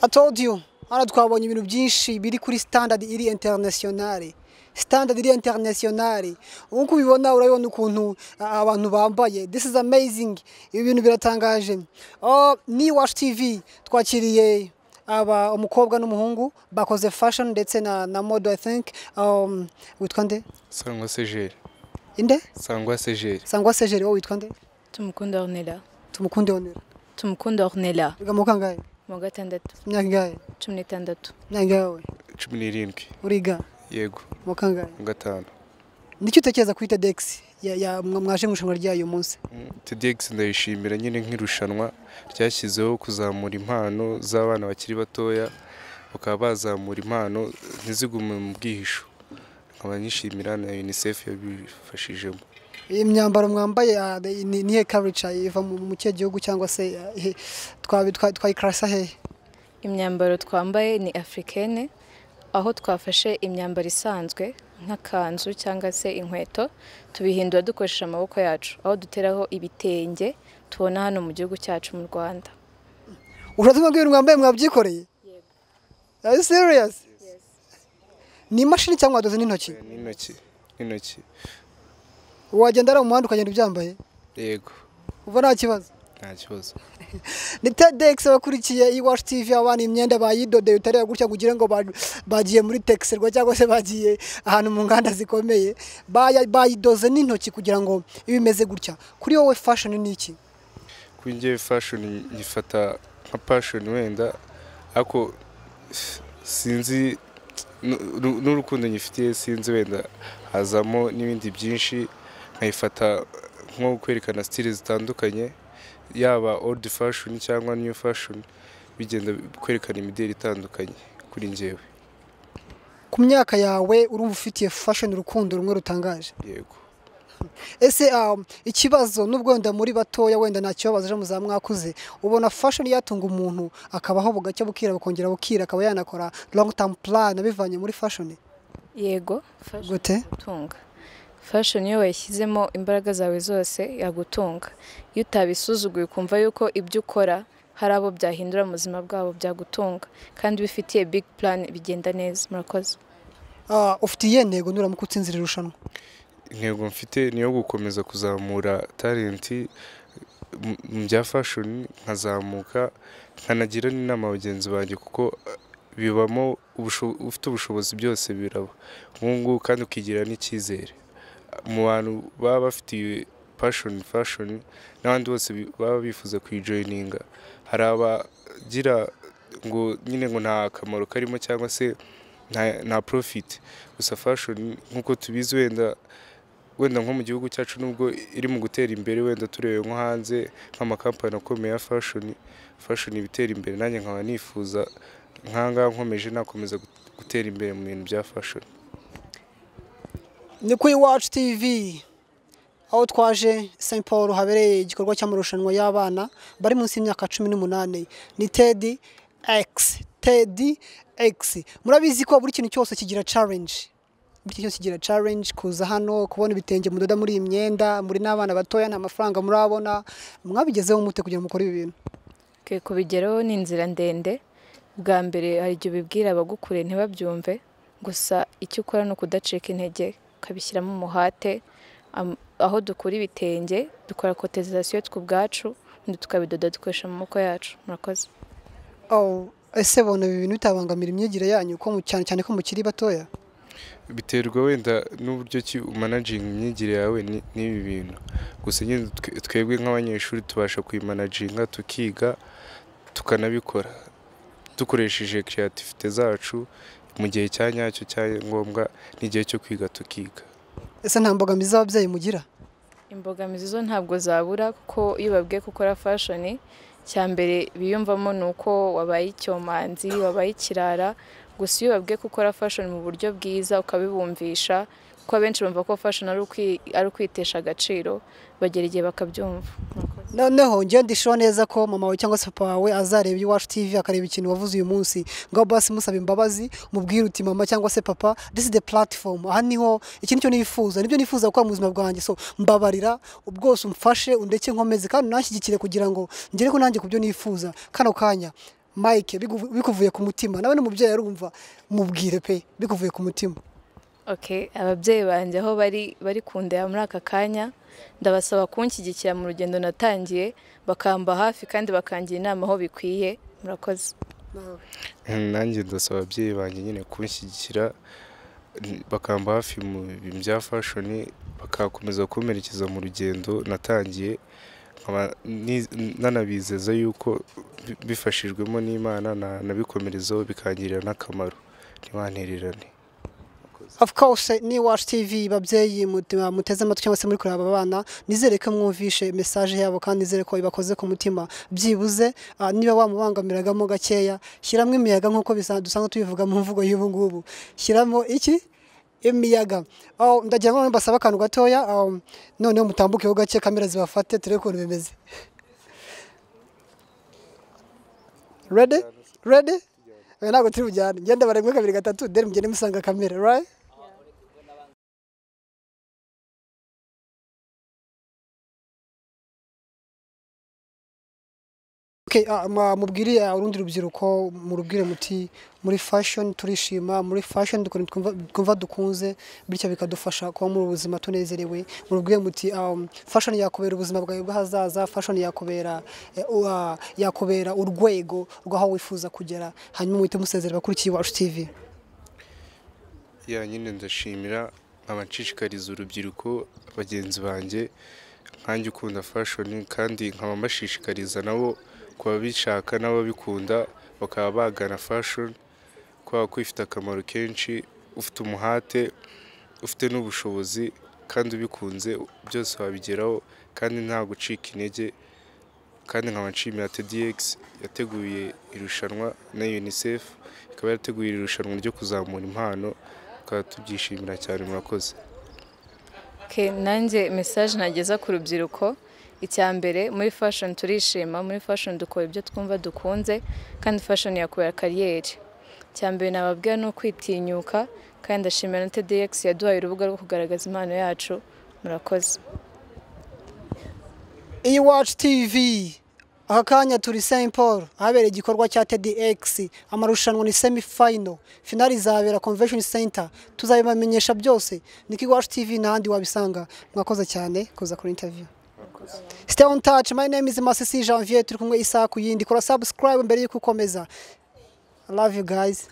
I told you, hano twabonye ibintu byinshi biri kuri standard iri internationale. Standard iri internationale. Uko ubibona urabona ukuntu abantu bambaye. This is amazing. Ibi bintu biratangaje. Ni Watch TV twakiriye umukobwa n'umuhungu bakoze fashion ndetse na mode I think. Witwa nde? Sangwa Sejeri. Inde? Sangwa Sejeri. Sangwa Sejeri wowe witwa nde? Tumukunda Ornella. Tumukunda Ornella. Tumukunda Ornella. Wiga mu kangahe? Mu gatandatu. Myaka ingahe? 16. Myaka ingahe? 17. Uriga? Yego. Mu kangahe? Mu gatanu. Nicyo utekereza kuri TEDx mwaje mu rushanwa ryayo munsi? TEDx ndayishimira nyine nk'irushanwa ryashyizeho kuzamura impano z'abana bakiri batoya bakaba bazamura impano ntizigume mu bwihisho. Nkaba nishimira na UNICEF yabifashijemo. Imyambaro mwambaye nihe culture iva mu cyo gihugu cyangwa se twayikrasa he? Imyambaro twambaye ni africaine, aho twafashe imyambaro isanzwe nk'akanzu cyangwa se inkweto tubihindura dukoresha amaboko yacu, aho duteraho ibitenge tubona hano mu gihugu cyacu mu Rwanda. Uratuma ngo mwambaye mwabyikoreye? Yego. Are you serious? Yes. Ni imashini cyangwa wadoze n'intoki? N'intoki. Wagenda ari mu muhanda ukagenda ubyambaye? Yego. Uva nta kibazo? Nta kibazo. Ni TEDx bakurikiye Watch TV abana imyenda bayidodeye utari gutya kugira ngo bagiye muri texerwa cyangwa se bagiye ahantu mu nganda zikomeye bayidoze n'intoki kugira ngo ibimeze gutya. Kuri wowe fashion ni iki? Kuri ngiye fashion nyifata nka passion wenda ako sinzi n'urukundo nyifitiye sinzi wenda hazamo n'ibindi byinshi nkayifata nko kwerekana style zitandukanye yaba old fashion cyangwa new fashion bigenda kwerekana imideri itandukanye kuri njyewe. Ku myaka yawe urumva ufitiye fashion urukundo rumwe rutangaje? Yego. Ese ikibazo nubwo wenda muri batoya wenda nta kibazo aje muzamwakuze ubona fashion yatunga umuntu akabaho bugacya bukira bakongera bukira akaba yanakora long term plan bivanye muri fashion? Yego, gute? Tunga. Fashion yo wayishyizemo imbaraga zawe zose yagutunga. Iyo utabisuzuguye kumva yuko ibyo ukora hari abo byahindura mu buzima bwabo byagutunga kandi bifitiye big plan bigenda neza. Murakoze. Ufitiye ntego nuramuka utsinzira irushanwa? Intego mfite niyo gukomeza kuzamura talent mu bya fashion nkazamuka nkanagira n'inama bagenzi banjye kuko bibamo ufite ubushobozi byose biraba ngungu kandi ukigira n'icyizere mu bantu baba bafite fashion n'abandi bose baba bifuza kuyijoininga. Hari abagira ngo nyine ngo nta kamaro karimo cyangwa se nta profit, gusa fashion nkuko tubizi wenda nko mu gihugu cyacu nubwo iri mu gutera imbere wenda turebe nko hanze nk'amakampani akomeye ya fashion ibitera imbere nanjye nkaba nifuza nkanga nkomeje nakomeza gutera imbere mu bintu bya fashion. Ni kuri Watch TV aho twaje St Paul habereye igikorwa cy'amarushanwa y'abana bari munsi y'imyaka 18 ni TEDx. Murabizi ko buri kintu cyose kigira challenge kuza hano kubona ibitenge mudoda muri imyenda muri n'abana batoya nta mafaranga murabona mwabigezeho mute kugira mukora ibi bintu? Kubigeraho ni inzira ndende. Bwa mbere hari igihe bibwira abagukure ntibabyumve, gusa icyo ukora no kudacika intege ukabishyiramo umuhate. Aho dukura ibitenge dukora cotisation tw'ubwacu ndi tukabidoda dukoresha amaboko yacu. Murakoze. Ese bona ibi bintu bitabangamira imyigire yanyu ko cyane ko mukiri batoya? Biterwa wenda n'uburyo ki managing imyigire yawe n'ibi bintu, gusa nyine twebwe nk'abanyeshuri tubasha kuyimanaginga tukiga tukanabikora dukoresheje creativity zacu mu gihe cya nyacyo cya ngombwa n'igihe cyo kwiga tukiga. Ese nta mbogamizi z'ababyeyi mugira? Imbogamizi zo ntabwo zabura kuko iyo babwiye gukora fashion cyambere biyumvamo nuko wabaye icyomanzi wabaye ikirara, gusa iyo babwiye gukora fashion mu buryo bwiza ukabibumvisha ko abenshi bumva ko fashion ari kwitesha agaciro bagera igihe bakabyumva. Noneho ngiye ndishora neza ko mama wawe cyangwa se papa wawe azareba Watch TV akareba ikintu wavuze uyu munsi ngo basi musaba imbabazi mubwire uti mama cyangwa se papa this is the platform aha niho ikintu cyo nifuza nibyo nifuza gukora mu buzima bwanjye, so mbabarira ubwose umfashe undeke nkomeze kandi nanshyigikire kugira ngo ngere ko nanjye kubyo nifuza kano kanya Mike bikuvuye ku mutima nawe n'umubyeyi arumva mubwire pe bikuvuye ku mutima. Okay, ababyeyi banjye aho bari kundeba muri aka kanya ndabasaba kunshyigikira mu rugendo natangiye bakamba hafi kandi bakangira inama aho bikwiye. Murakoze. Nanjye ndasaba ababyeyi banjye nyine kunshyigikira bakamba hafi mu bintu bya fashion bakakomeza kumerekeza mu rugendo natangiye nanabizeza yuko bifashijwemo n'Imana nabikomerezaho bikangirira n'akamaro ntibantererane. Of course ni Watch TV babyeyi muteze amatwi cyangwa se muri kureba abana nizere ko mwumvishe message yabo kandi nizere ko ibakoze ku mutima byibuze niba wamubangamiragamo gakeya shyiramo imiyaga nkuko dusanga tubivuga mu mvugo y'ubu ngubu shyiramo iki imiyaga. Ndagira ngo mbasaba akantu gatoya noneho mutambukeho gake kamera zibafate turebe ko bimeze. Ready ntabwo turi bujyane ngenda baremwe 2 3 dere mugende musanga kamera right. Okay, mubwiriye urundi rubyiruko murubwire muti muri fashion turishima muri fashion twumva dukunze bityo bikadufasha kuba mu buzima tunezerewe. Murubwire muti fashion yakubera ubuzima bwawe bw'ahazaza, fashion yakubera urwego rw'aho wifuza kugera. Hanyuma muhite musezerera kuri Watch TV. Nyine ndashimira abanshishikariza urubyiruko bagenzi banjye nkanjye ukunda fashion kandi nkaba mbashishikariza nabo kuba bishaka n'ababikunda bakaba bagana fashion kwa kwifita akamaro kenshi ufite umuhate ufite n'ubushobozi kandi ubikunze byose wabigeraho kandi nta gucika intege. Kandi nkaba nshimira TEDx yateguye irushanwa na UNICEF ikaba yateguye irushanwa ryo kuzamura impano tukaba tubyishimira cyane. Murakoze. Okay, nanjye message nageza ku rubyiruko icyambere muri fashion turishima muri fashion dukora ibyo twumva dukunze kandi fashion yakubera kariyeri. Cyambere nababwira no kwitinyuka kandi ndashimira na TEDx yaduhaye urubuga rwo kugaragaza impano yacu. Murakoze. Iyi Watch TV akanya turi Saint Paul habere igikorwa cya TEDx amarushanwa ni semi final final izabera convention center tuzabibamenyesha byose niki Watch TV nandi wabisanga. Mwakoze cyane kuza kuri interview. Stay on touch. My name is Masisi Janvier turi kumwe isaha ku yindi kora subscribe mbere yuko ukomeza. I love you guys.